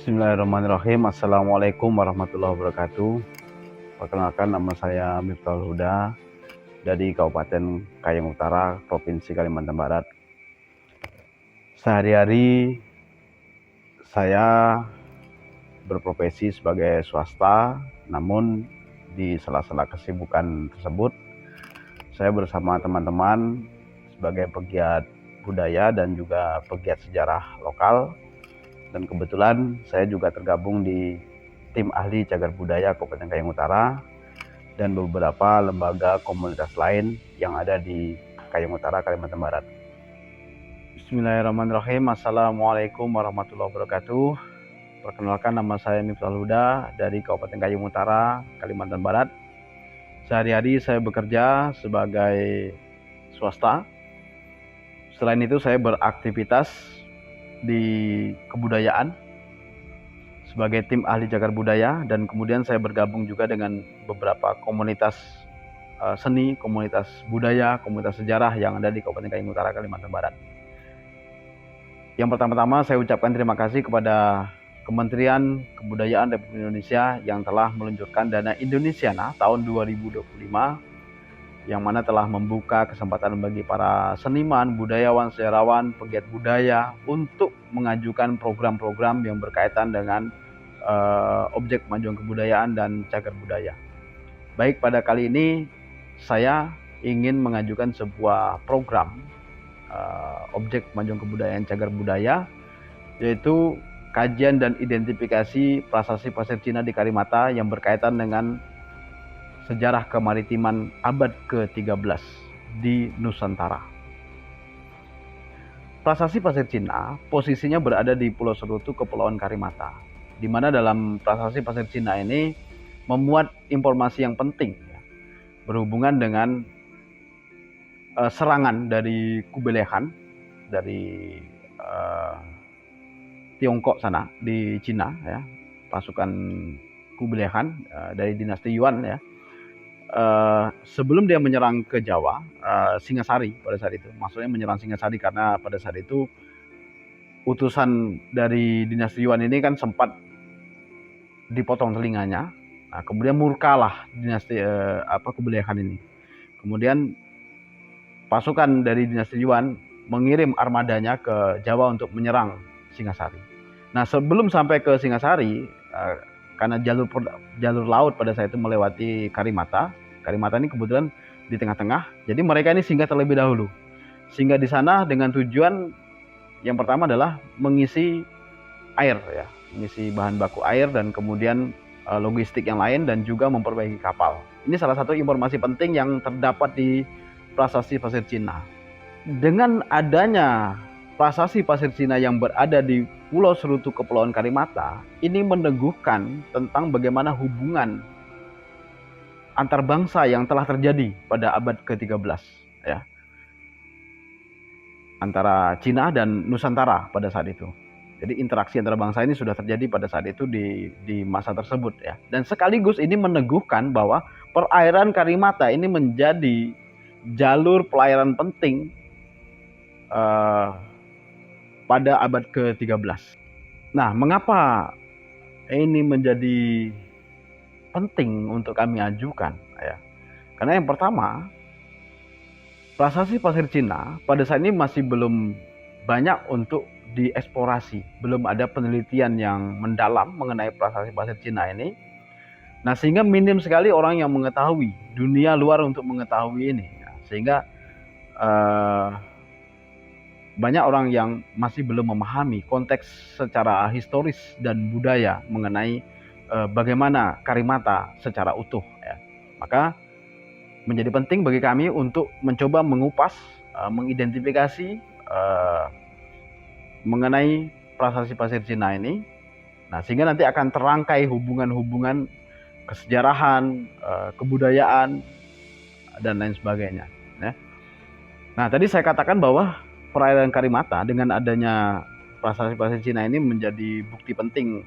Bismillahirrahmanirrahim. Assalamualaikum warahmatullahi wabarakatuh. Perkenalkan, nama saya Miftahul Huda dari Kabupaten Kayong Utara, Provinsi Kalimantan Barat. Sehari-hari saya berprofesi sebagai swasta, namun di sela-sela kesibukan tersebut saya bersama teman-teman sebagai pegiat budaya dan juga pegiat sejarah lokal. Dan kebetulan saya juga tergabung di tim ahli cagar budaya Kabupaten Kayong Utara dan beberapa lembaga komunitas lain yang ada di Kayong Utara, Kalimantan Barat. Bismillahirrahmanirrahim. Assalamualaikum warahmatullahi wabarakatuh. Perkenalkan, nama saya Miftahul Huda dari Kabupaten Kayong Utara, Kalimantan Barat. Sehari-hari saya bekerja sebagai swasta. Selain itu saya beraktivitas di kebudayaan sebagai tim ahli cagar budaya, dan kemudian saya bergabung juga dengan beberapa komunitas seni, komunitas budaya, komunitas sejarah yang ada di Kabupaten Kayong Utara, Kalimantan Barat. Yang pertama-tama saya ucapkan terima kasih kepada Kementerian Kebudayaan Republik Indonesia yang telah meluncurkan Dana Indonesiana tahun 2025, yang mana telah membuka kesempatan bagi para seniman, budayawan, sejarawan, pegiat budaya untuk mengajukan program-program yang berkaitan dengan objek pemajuan kebudayaan dan cagar budaya. Baik, pada kali ini saya ingin mengajukan sebuah program objek pemajuan kebudayaan cagar budaya, yaitu kajian dan identifikasi prasasti pasir Cina di Karimata yang berkaitan dengan sejarah kemaritiman abad ke-13 di Nusantara. Prasasti pasir Cina posisinya berada di Pulau Serutu, Kepulauan Karimata, di mana dalam prasasti pasir Cina ini memuat informasi yang penting berhubungan dengan serangan dari Kublai Khan dari Tiongkok sana di Cina, ya, pasukan Kublai Khan dari dinasti Yuan, ya. Sebelum dia menyerang ke Jawa, Singasari pada saat itu, maksudnya menyerang Singasari karena pada saat itu utusan dari dinasti Yuan ini kan sempat dipotong telinganya. Nah, kemudian murkalah dinasti Kublai Khan ini. Kemudian pasukan dari dinasti Yuan mengirim armadanya ke Jawa untuk menyerang Singasari. Nah, sebelum sampai ke Singasari, karena jalur laut pada saat itu melewati Karimata. Karimata ini kebetulan di tengah-tengah. Jadi mereka ini singgah terlebih dahulu. Singgah di sana dengan tujuan yang pertama adalah mengisi air, ya, mengisi bahan baku air dan kemudian logistik yang lain dan juga memperbaiki kapal. Ini salah satu informasi penting yang terdapat di prasasti pasir Cina. Dengan adanya prasasti pasir Cina yang berada di Pulau Serutu, Kepulauan Karimata, ini meneguhkan tentang bagaimana hubungan antar bangsa yang telah terjadi pada abad ke-13, ya, antara Cina dan Nusantara pada saat itu. Jadi interaksi antara bangsa ini sudah terjadi pada saat itu di masa tersebut, ya. Dan sekaligus ini meneguhkan bahwa perairan Karimata ini menjadi jalur pelayaran penting pada abad ke-13. Nah, mengapa ini menjadi penting untuk kami ajukan, ya? Karena yang pertama, prasasti pasir Cina pada saat ini masih belum banyak untuk dieksplorasi, belum ada penelitian yang mendalam mengenai prasasti pasir Cina ini. Nah, sehingga minim sekali orang yang mengetahui, dunia luar untuk mengetahui ini, ya. Sehingga banyak orang yang masih belum memahami konteks secara historis dan budaya mengenai bagaimana Karimata secara utuh, ya. Maka menjadi penting bagi kami untuk mencoba mengupas, mengidentifikasi mengenai prasasti pasir Cina ini. Nah, sehingga nanti akan terangkai hubungan-hubungan kesejarahan, kebudayaan, dan lain sebagainya, ya. Nah, tadi saya katakan bahwa perairan Karimata dengan adanya prasasti pasir Cina ini menjadi bukti penting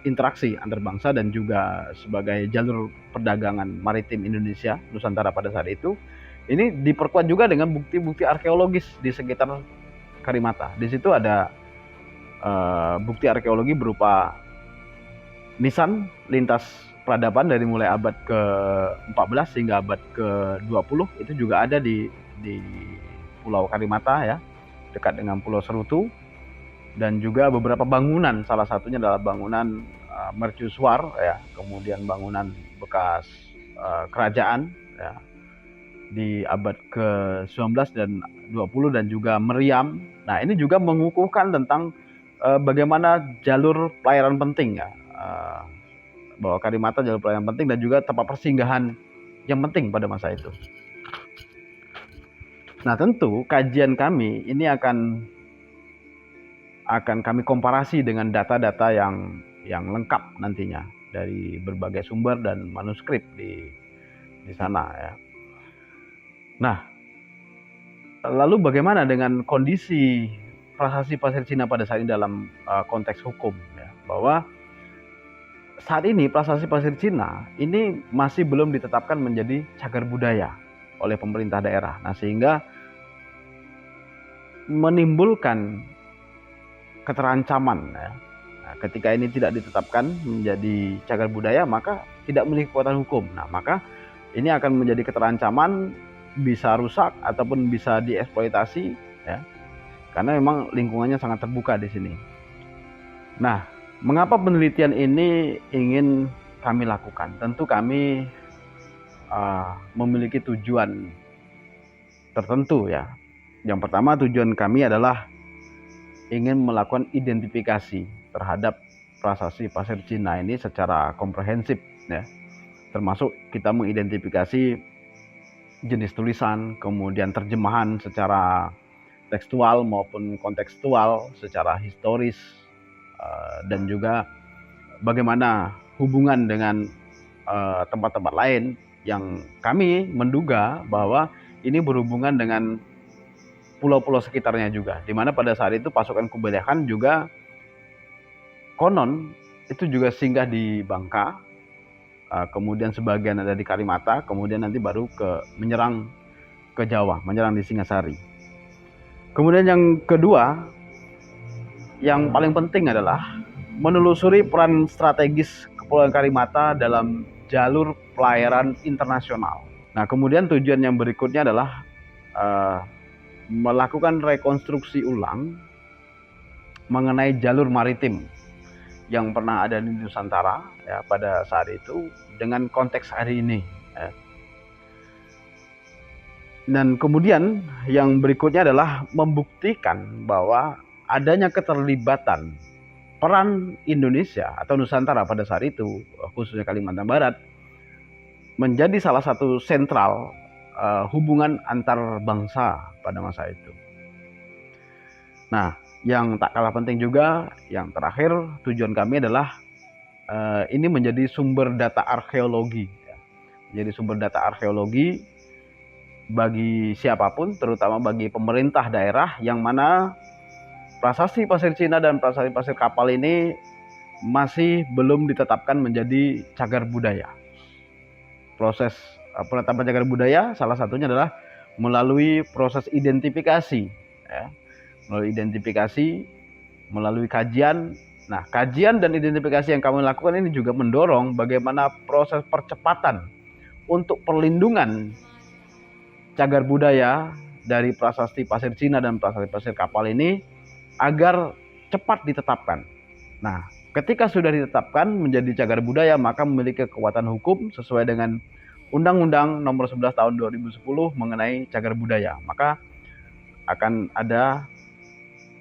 interaksi antar bangsa dan juga sebagai jalur perdagangan maritim Indonesia Nusantara pada saat itu. Ini diperkuat juga dengan bukti-bukti arkeologis di sekitar Karimata. Di situ ada bukti arkeologi berupa nisan lintas peradaban dari mulai abad ke-14 hingga abad ke-20 itu juga ada di Pulau Karimata ya, dekat dengan Pulau Serutu, dan juga beberapa bangunan, salah satunya adalah bangunan mercusuar ya, kemudian bangunan bekas kerajaan ya, di abad ke-19 dan 20 dan juga meriam. Nah, ini juga mengukuhkan tentang bagaimana jalur pelayaran penting ya, bahwa Karimata jalur pelayaran penting dan juga tempat persinggahan yang penting pada masa itu. Nah, tentu kajian kami ini akan kami komparasi dengan data-data yang lengkap nantinya dari berbagai sumber dan manuskrip di sana ya. Nah, lalu bagaimana dengan kondisi prasasti pasir Cina pada saat ini dalam konteks hukum ya, bahwa saat ini prasasti pasir Cina ini masih belum ditetapkan menjadi cagar budaya oleh pemerintah daerah. Nah, sehingga menimbulkan keterancaman ya. Nah, ketika ini tidak ditetapkan menjadi cagar budaya, maka tidak memiliki kekuatan hukum. Nah, maka ini akan menjadi keterancaman, bisa rusak ataupun bisa dieksploitasi ya. Karena memang lingkungannya sangat terbuka di sini. Nah, mengapa penelitian ini ingin kami lakukan? Tentu kami memiliki tujuan tertentu ya. Yang pertama, tujuan kami adalah ingin melakukan identifikasi terhadap prasasti pasir Cina ini secara komprehensif ya. Termasuk kita mengidentifikasi jenis tulisan, kemudian terjemahan secara tekstual maupun kontekstual, secara historis, dan juga bagaimana hubungan dengan tempat-tempat lain yang kami menduga bahwa ini berhubungan dengan pulau-pulau sekitarnya juga, di mana pada saat itu pasukan Kublai Khan juga konon itu juga singgah di Bangka, kemudian sebagian ada di Karimata, kemudian nanti baru menyerang ke Jawa, menyerang di Singasari. Kemudian yang kedua, yang paling penting adalah menelusuri peran strategis Kepulauan Karimata dalam jalur pelayaran internasional. Nah, kemudian tujuan yang berikutnya adalah melakukan rekonstruksi ulang mengenai jalur maritim yang pernah ada di Nusantara ya, pada saat itu dengan konteks hari ini ya. Dan kemudian yang berikutnya adalah membuktikan bahwa adanya keterlibatan peran Indonesia atau Nusantara pada saat itu, khususnya Kalimantan Barat, menjadi salah satu sentral hubungan antar bangsa pada masa itu. Nah, yang tak kalah penting juga, yang terakhir, tujuan kami adalah ini menjadi sumber data arkeologi. Jadi sumber data arkeologi bagi siapapun, terutama bagi pemerintah daerah yang mana prasasti pasir Cina dan prasasti pasir kapal ini masih belum ditetapkan menjadi cagar budaya. Proses penetapan cagar budaya salah satunya adalah melalui proses identifikasi ya. Melalui identifikasi, melalui kajian. Nah, kajian dan identifikasi yang kami lakukan ini juga mendorong bagaimana proses percepatan untuk perlindungan cagar budaya dari prasasti pasir Cina dan prasasti pasir kapal ini agar cepat ditetapkan. Nah, ketika sudah ditetapkan menjadi cagar budaya, maka memiliki kekuatan hukum sesuai dengan Undang-Undang Nomor 11 Tahun 2010 mengenai cagar budaya. Maka akan ada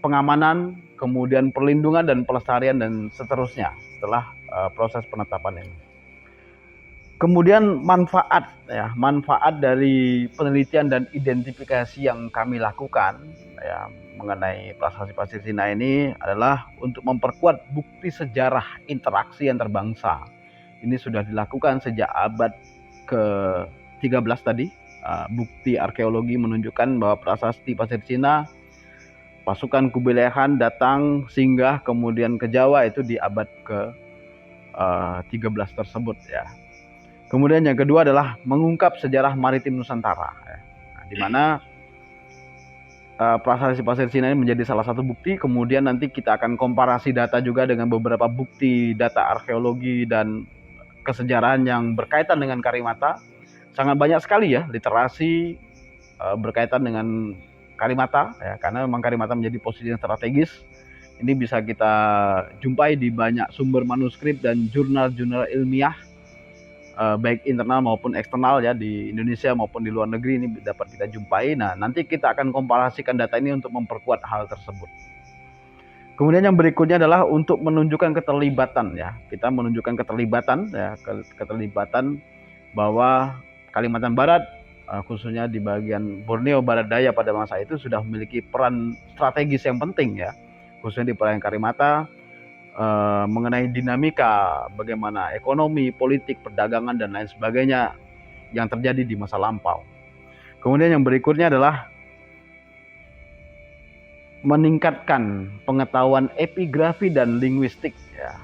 pengamanan, kemudian perlindungan dan pelestarian dan seterusnya setelah proses penetapan ini. Kemudian manfaat dari penelitian dan identifikasi yang kami lakukan ya, mengenai prasasti pasir Cina ini adalah untuk memperkuat bukti sejarah interaksi antar bangsa. Ini sudah dilakukan sejak abad ke-13 tadi. Bukti arkeologi menunjukkan bahwa prasasti pasir Cina, pasukan Kublai Khan datang singgah kemudian ke Jawa itu di abad ke-13 tersebut ya. Kemudian yang kedua adalah mengungkap sejarah maritim Nusantara ya. Nah, di mana prasasti pasir Cina ini menjadi salah satu bukti. Kemudian nanti kita akan komparasi data juga dengan beberapa bukti data arkeologi dan kesejarahan yang berkaitan dengan Karimata. Sangat banyak sekali ya literasi berkaitan dengan Karimata ya, karena memang Karimata menjadi posisi yang strategis. Ini bisa kita jumpai di banyak sumber manuskrip dan jurnal-jurnal ilmiah, baik internal maupun eksternal ya, di Indonesia maupun di luar negeri ini dapat kita jumpai. Nah, nanti kita akan komparasikan data ini untuk memperkuat hal tersebut. Kemudian yang berikutnya adalah untuk menunjukkan keterlibatan ya. Kita menunjukkan keterlibatan ya, keterlibatan bahwa Kalimantan Barat khususnya di bagian Borneo Barat Daya pada masa itu sudah memiliki peran strategis yang penting ya, khususnya di perairan Karimata, mengenai dinamika bagaimana ekonomi, politik, perdagangan dan lain sebagainya yang terjadi di masa lampau. Kemudian yang berikutnya adalah meningkatkan pengetahuan epigrafi dan linguistik ya.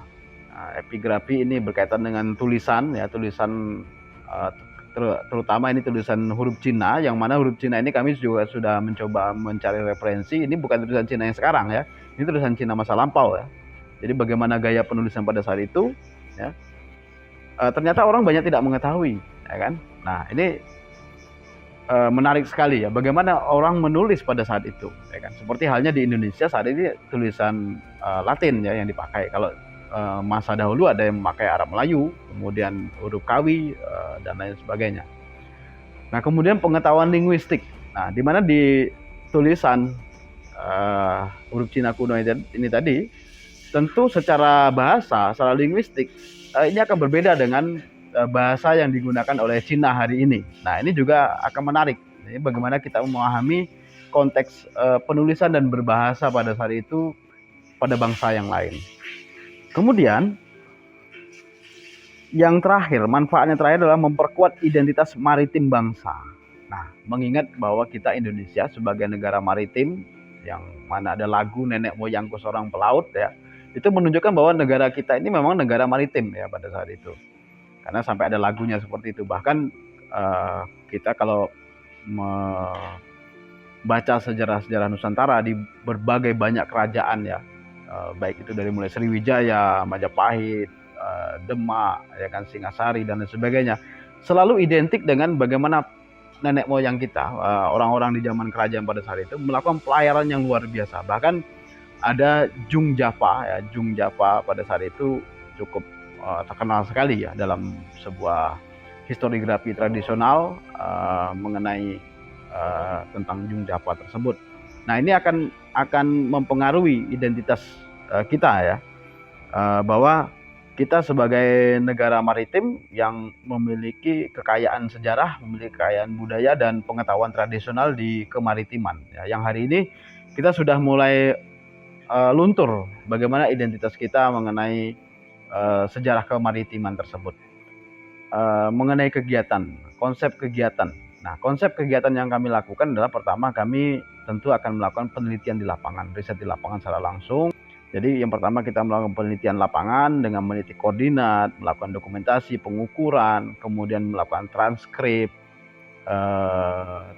Nah, epigrafi ini berkaitan dengan tulisan ya, tulisan terutama ini tulisan huruf Cina, yang mana huruf Cina ini kami juga sudah mencoba mencari referensi. Ini bukan tulisan Cina yang sekarang ya, ini tulisan Cina masa lampau ya. Jadi bagaimana gaya penulisan pada saat itu ya, ternyata orang banyak tidak mengetahui ya kan. Nah ini menarik sekali ya, bagaimana orang menulis pada saat itu ya kan. Seperti halnya di Indonesia saat ini tulisan Latin ya yang dipakai. Kalau masa dahulu ada yang memakai Arab Melayu, kemudian huruf Kawi dan lain sebagainya. Nah kemudian pengetahuan linguistik, nah di mana di tulisan huruf Cina kuno ini tadi, tentu secara bahasa, secara linguistik ini akan berbeda dengan bahasa yang digunakan oleh Cina hari ini. Nah ini juga akan menarik. Ini bagaimana kita memahami konteks penulisan dan berbahasa pada saat itu pada bangsa yang lain. Kemudian yang terakhir, manfaatnya terakhir adalah memperkuat identitas maritim bangsa. Nah, mengingat bahwa kita Indonesia sebagai negara maritim yang mana ada lagu nenek moyangku seorang pelaut ya, itu menunjukkan bahwa negara kita ini memang negara maritim ya pada saat itu. Karena sampai ada lagunya seperti itu. Bahkan kita kalau membaca sejarah-sejarah Nusantara di berbagai banyak kerajaan ya, baik itu dari mulai Sriwijaya, Majapahit, Demak, ya kan, Singasari dan lain sebagainya, selalu identik dengan bagaimana nenek moyang kita, orang-orang di zaman kerajaan pada saat itu melakukan pelayaran yang luar biasa. Bahkan ada Jung Java ya, Jung Java pada saat itu cukup terkenal sekali ya dalam sebuah historiografi tradisional mengenai tentang Jung Java tersebut. Nah ini akan mempengaruhi identitas kita ya, bahwa kita sebagai negara maritim yang memiliki kekayaan sejarah, memiliki kekayaan budaya dan pengetahuan tradisional di kemaritiman ya, yang hari ini kita sudah mulai luntur bagaimana identitas kita mengenai sejarah kemaritiman tersebut. Mengenai kegiatan, konsep kegiatan. Nah, konsep kegiatan yang kami lakukan adalah pertama, kami tentu akan melakukan penelitian di lapangan, riset di lapangan secara langsung. Jadi yang pertama kita melakukan penelitian lapangan dengan meneliti koordinat, melakukan dokumentasi, pengukuran, kemudian melakukan transkrip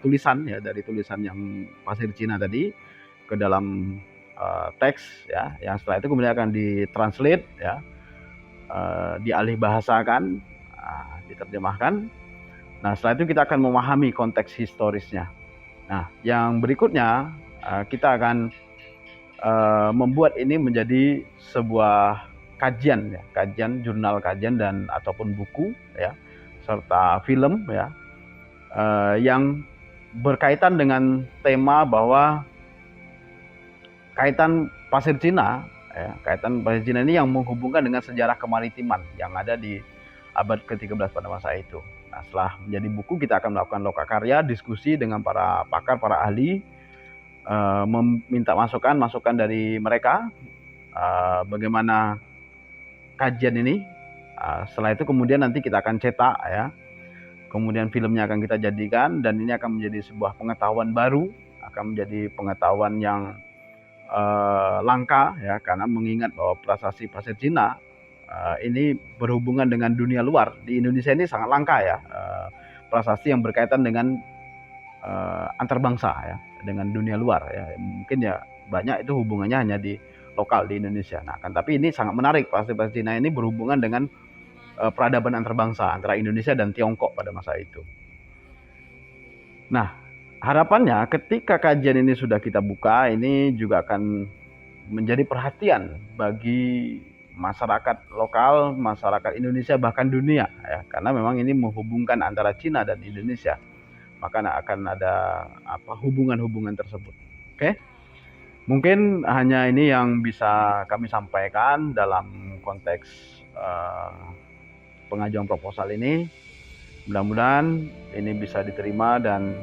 tulisan ya, dari tulisan yang pasir Cina tadi ke dalam teks ya, yang setelah itu kemudian akan ditranslate ya, dialih bahasakan, diterjemahkan. Nah setelah itu kita akan memahami konteks historisnya. Nah yang berikutnya kita akan membuat ini menjadi sebuah kajian ya, kajian, jurnal kajian dan ataupun buku ya, serta film ya, yang berkaitan dengan tema bahwa kaitan pasir Cina ya, kaitan pasir Cina ini yang menghubungkan dengan sejarah kemaritiman yang ada di abad ke-13 pada masa itu. Nah, setelah menjadi buku kita akan melakukan lokakarya, diskusi dengan para pakar, para ahli, meminta masukan dari mereka bagaimana kajian ini. Setelah itu kemudian nanti kita akan cetak ya, kemudian filmnya akan kita jadikan, dan ini akan menjadi sebuah pengetahuan baru, akan menjadi pengetahuan yang langka ya, karena mengingat bahwa prasasti pasir Cina ini berhubungan dengan dunia luar. Di Indonesia ini sangat langka ya, prasasti yang berkaitan dengan antar bangsa ya. dengan dunia luar ya. Mungkin ya banyak itu hubungannya hanya di lokal di Indonesia. Nah, kan tapi ini sangat menarik. Palestina ini berhubungan dengan peradaban antarbangsa antara Indonesia dan Tiongkok pada masa itu. Nah, harapannya ketika kajian ini sudah kita buka, ini juga akan menjadi perhatian bagi masyarakat lokal, masyarakat Indonesia, bahkan dunia ya, karena memang ini menghubungkan antara Cina dan Indonesia, maka akan ada hubungan-hubungan tersebut. Oke, mungkin hanya ini yang bisa kami sampaikan dalam konteks pengajuan proposal ini. Mudah-mudahan ini bisa diterima dan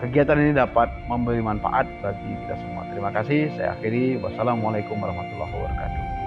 kegiatan ini dapat memberi manfaat bagi kita semua. Terima kasih. Saya akhiri. Wassalamualaikum warahmatullahi wabarakatuh.